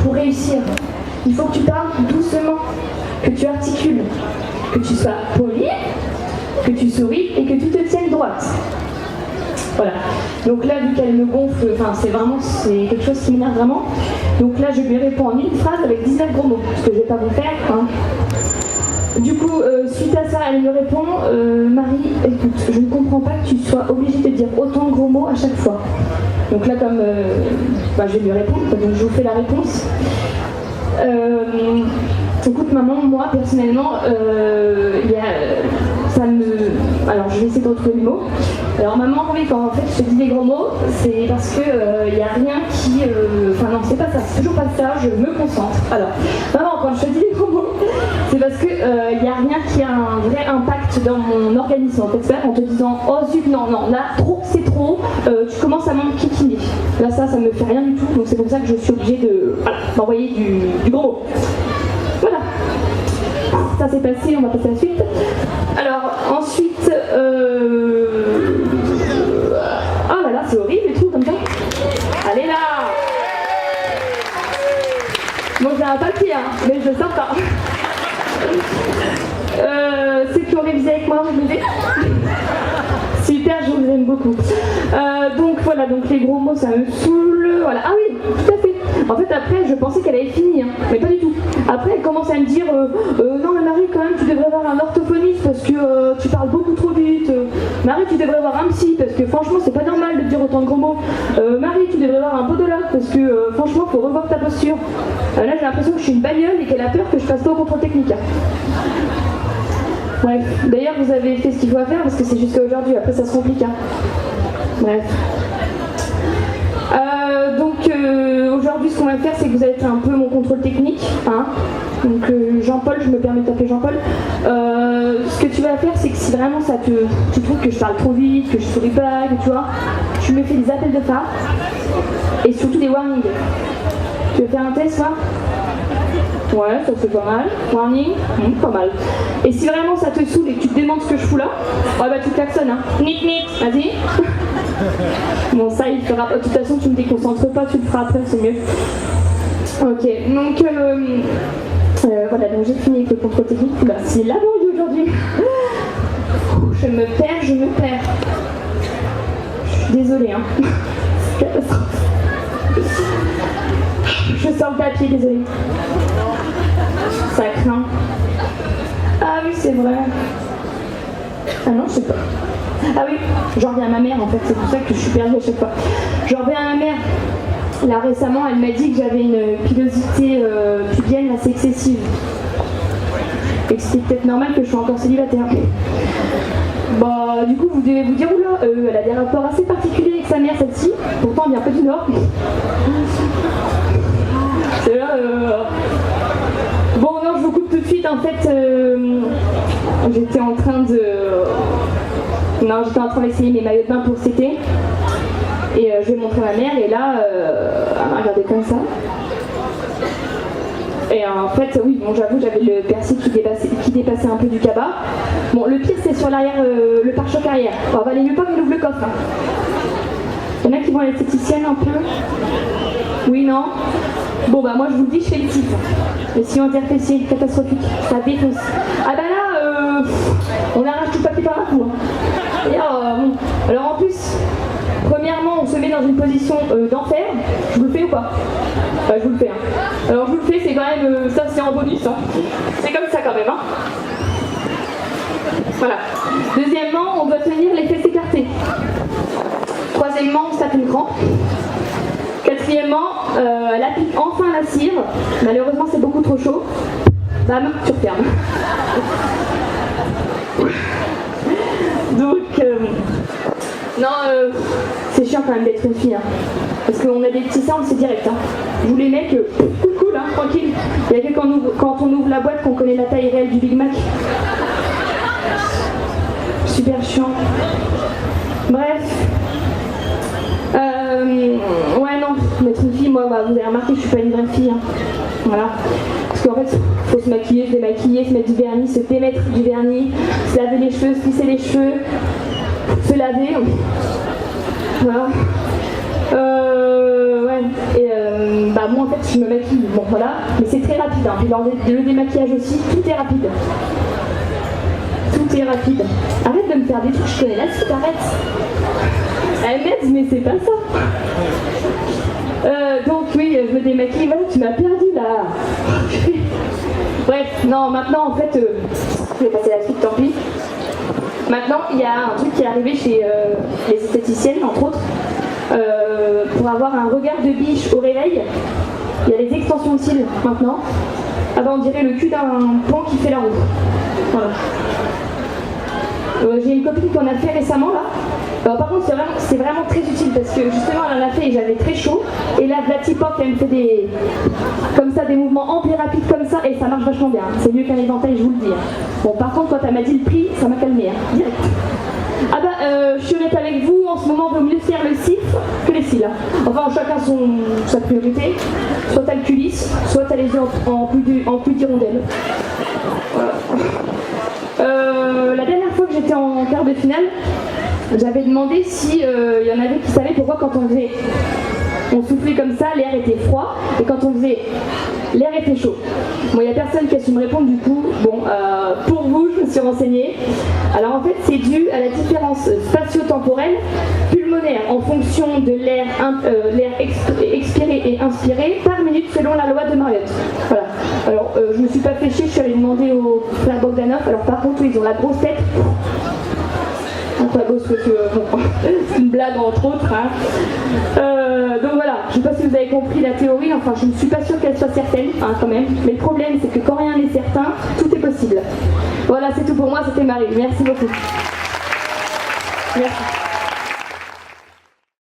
pour réussir, il faut que tu parles doucement, que tu articules, que tu sois poli, que tu souris et que tu te tiennes droite. Voilà. Donc là, vu qu'elle me gonfle, c'est quelque chose qui m'énerve vraiment. Donc là, je lui réponds en une phrase avec 19 gros mots, ce que je ne vais pas vous faire. Hein. Du coup, suite à ça, elle me répond Marie, écoute, je ne comprends pas que tu sois obligée de dire autant de gros mots à chaque fois. Donc là, comme je vais lui répondre, donc je vous fais la réponse. Écoute maman, moi personnellement, alors je vais essayer de retrouver les mots. Alors maman, oui, quand en fait je te dis des gros mots, c'est parce que il n'y a rien qui... non, c'est pas ça, c'est toujours pas ça, je me concentre. Alors, maman, quand je te dis des gros mots, c'est parce que il n'y a rien qui a un vrai impact dans mon organisme. En fait, en te disant, oh zut, non, là, trop, c'est trop, tu commences à m'enquiquiner. Là, ça me fait rien du tout, donc c'est pour ça que je suis obligée d'envoyer du gros mot. Voilà. Ça s'est passé, on va passer à la suite. Alors, ensuite, oh là là, c'est horrible et tout, comme ça. Allez là. Bon, j'ai un papier, hein, mais je le sors pas. Ceux qui ont révisé avec moi, vous me super, je vous aime beaucoup. Donc voilà, donc les gros mots, ça me saoule. Voilà. Ah oui, tout à fait. En fait, après, je pensais qu'elle avait fini, hein, mais pas du tout. Après, elle commence à me dire non, mais Marie, quand même, tu devrais voir un orthophoniste parce que tu parles beaucoup trop vite. Marie, tu devrais voir un psy parce que franchement, c'est pas normal de dire autant de gros mots. Marie, tu devrais voir un podologue parce que franchement, faut revoir ta posture. Là, j'ai l'impression que je suis une bagnole et qu'elle a peur que je passe pas au contrôle technique. Hein. Bref, d'ailleurs, vous avez fait ce qu'il faut à faire parce que c'est jusqu'à aujourd'hui. Après, ça se complique. Hein. Bref. Aujourd'hui, ce qu'on va faire, c'est que vous allez être un peu mon contrôle technique. Hein. Donc, Jean-Paul, je me permets de t'appeler Jean-Paul. Ce que tu vas faire, c'est que si vraiment tu trouves que je parle trop vite, que je souris pas, que tu vois, tu me fais des appels de phare et surtout des warnings. Tu veux faire un test, là ? Ouais, ça c'est pas mal. Warning, pas mal. Et si vraiment ça te saoule et que tu te demandes ce que je fous là, ouais bah tu klaxonnes, hein. Nick, vas-y. Bon, ça il fera pas. De toute façon, tu me déconcentres pas, tu le feras après, c'est mieux. Ok, donc voilà, donc j'ai fini avec le contrôle technique. Bah, c'est laborieux aujourd'hui. Je me perds. Je suis désolée, hein. C'est catastrophe. Je sors le papier, désolée. Ça craint. Ah oui, c'est vrai. Ah non, je sais pas. Ah oui, j'en reviens à ma mère en fait, c'est pour ça que je suis perdue à chaque fois. J'en reviens à ma mère. Là récemment, elle m'a dit que j'avais une pilosité pubienne assez excessive. Et que c'était peut-être normal que je sois encore célibataire. Bah, du coup, vous devez vous dire, oula, elle a des rapports assez particuliers avec sa mère, celle-ci. Pourtant, elle vient un peu du Nord. C'est là, Bon, non, je vous coupe tout de suite. En fait, j'étais en train d'essayer mes maillots de bain pour cet été. Et je vais montrer à ma mère, et là, elle m'a regardé comme ça. Et en fait, oui, bon, j'avoue, j'avais le persil qui dépassait un peu du cabas. Bon, le pire, c'est sur l'arrière, le pare-choc arrière. Bon, on va aller mieux pas qu'il ouvre le coffre. Hein. Il y en a qui vont à l'esthéticienne un peu. Oui, non. Bon, bah moi, je vous le dis, je fais le type. Le sillon interfessier, catastrophique. Ça défonce. Ah bah là, on arrache tout le papier par la cour. Bon. Alors en plus, premièrement, on se met dans une position d'enfer. Je vous le fais ou pas? Bah, je vous le fais. Hein. Alors je vous le fais, c'est quand même... ça, c'est en bonus. Hein. C'est comme ça quand même. Hein. Voilà. Deuxièmement, on doit tenir les fesses écartées. Troisièmement, on se tape une crampe. Quatrièmement, elle applique enfin la cire. Malheureusement, c'est beaucoup trop chaud. Bam, tu refermes. Donc, c'est chiant quand même d'être une fille. Hein. Parce qu'on a des petits cernes, c'est direct. Hein. Vous les mecs, cool, hein, tranquille. Il y a que quand on ouvre la boîte qu'on connaît la taille réelle du Big Mac. Super chiant. Bref. Ouais, non, d'être une fille, moi, vous avez remarqué que je suis pas une vraie fille. Hein. Voilà. Parce qu'en fait, il faut se maquiller, se démaquiller, se mettre du vernis, se démettre du vernis, se laver les cheveux, se lisser les cheveux, se laver. Voilà. Ouais, Et moi en fait je me maquille, bon voilà, mais c'est très rapide, hein. Puis le démaquillage aussi, tout est rapide. Tout est rapide. Arrête de me faire des trucs, je connais la suite, arrête. Mais c'est pas ça. Donc oui, je me démaquille, voilà, tu m'as perdu là. Bref, non, maintenant en fait, je vais passer la suite, tant pis. Maintenant, il y a un truc qui est arrivé chez les esthéticiennes, entre autres, pour avoir un regard de biche au réveil. Il y a les extensions de cils maintenant. Avant, on dirait le cul d'un pont qui fait la roue. Voilà. J'ai une copine qu'on a fait récemment là. Par contre, c'est vraiment très utile parce que justement, elle en a fait et j'avais très chaud. Et là, Vlatipoc, elle me fait des mouvements amples et rapides comme ça et ça marche vachement bien. C'est mieux qu'un éventail, je vous le dis. Bon, par contre, quand elle m'a dit le prix, ça m'a calmé, hein, direct. Ah bah, je suis honnête avec vous, en ce moment, il vaut mieux faire le cif que les cils. Enfin, chacun sa priorité. Soit t'as le cul lisse, soit t'as les yeux en plus d'hirondelle. Voilà. La dernière fois que j'étais en quart de finale, j'avais demandé s'il y en avait qui savaient pourquoi quand on soufflait comme ça, l'air était froid, et quand on faisait, l'air était chaud. Bon, il n'y a personne qui a su me répondre du coup. Bon, pour vous, je me suis renseignée. Alors en fait, c'est dû à la différence spatio-temporelle pulmonaire en fonction de l'air expiré et inspiré par minute selon la loi de Marriott. Voilà. Alors, je me suis pas fait chier, je suis allée demander au frère Bogdanov. Alors par contre, ils ont la grosse tête. C'est une blague entre autres. Hein. Donc voilà, je ne sais pas si vous avez compris la théorie, enfin je ne suis pas sûre qu'elle soit certaine hein, quand même, mais le problème c'est que quand rien n'est certain, tout est possible. Voilà, c'est tout pour moi, c'était Marie, merci beaucoup. Merci.